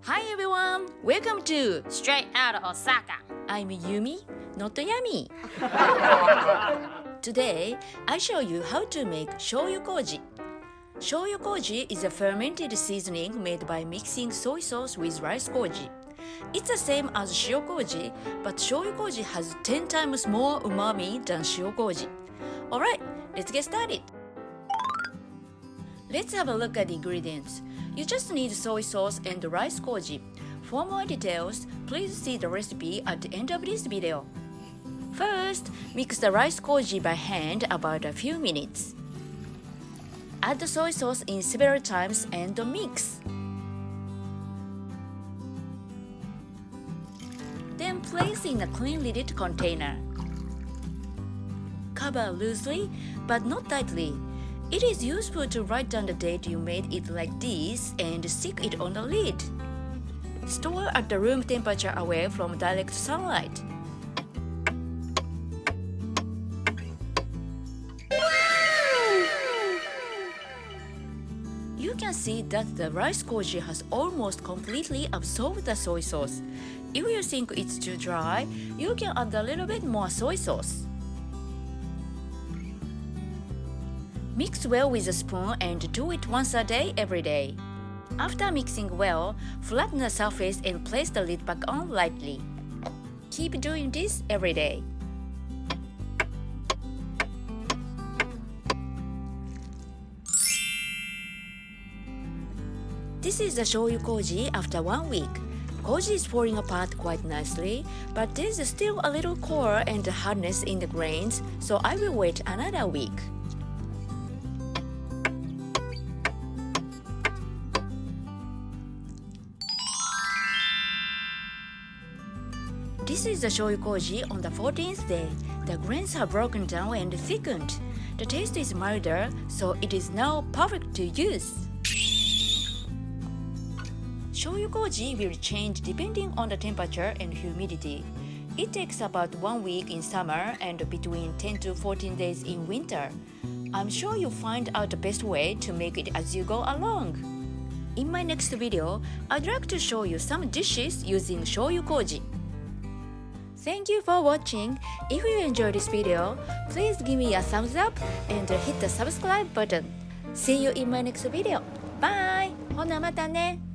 Hi everyone! Welcome to Straight Out of Osaka. I'm Yumi, not Yami. Today, I show you how to make shoyu koji. Shoyu koji is a fermented seasoning made by mixing soy sauce with rice koji. It's the same as shio koji, but shoyu koji has 10 times more umami than shio koji. Alright, let's get started. Let's have a look at the ingredients. You just need soy sauce and rice koji. For more details, please see the recipe at the end of this video. First, mix the rice koji by hand about a few minutes. Add the soy sauce in several times and mix. Then place in a clean-lidded container. Cover loosely, but not tightly. It is useful to write down the date you made it like this and stick it on the lid. Store at the room temperature away from direct sunlight. You can see that the rice koji has almost completely absorbed the soy sauce. If you think it's too dry, you can add a little bit more soy sauce. Mix well with a spoon and do it once a day every day. After mixing well, flatten the surface and place the lid back on lightly. Keep doing this every day. This is the shoyu koji after 1 week. Koji is falling apart quite nicely, but there's still a little core and hardness in the grains, so I will wait another week. This is the shoyu koji on the 14th day. The grains have broken down and thickened. The taste is milder, so it is now perfect to use. Shoyu koji will change depending on the temperature and humidity. It takes about 1 week in summer and between 10 to 14 days in winter. I'm sure you'll find out the best way to make it as you go along. In my next video, I'd like to show you some dishes using shoyu koji. Thank you for watching. If you enjoyed this video, please give me a thumbs up and hit the subscribe button. See you in my next video. Bye! ほなまたね!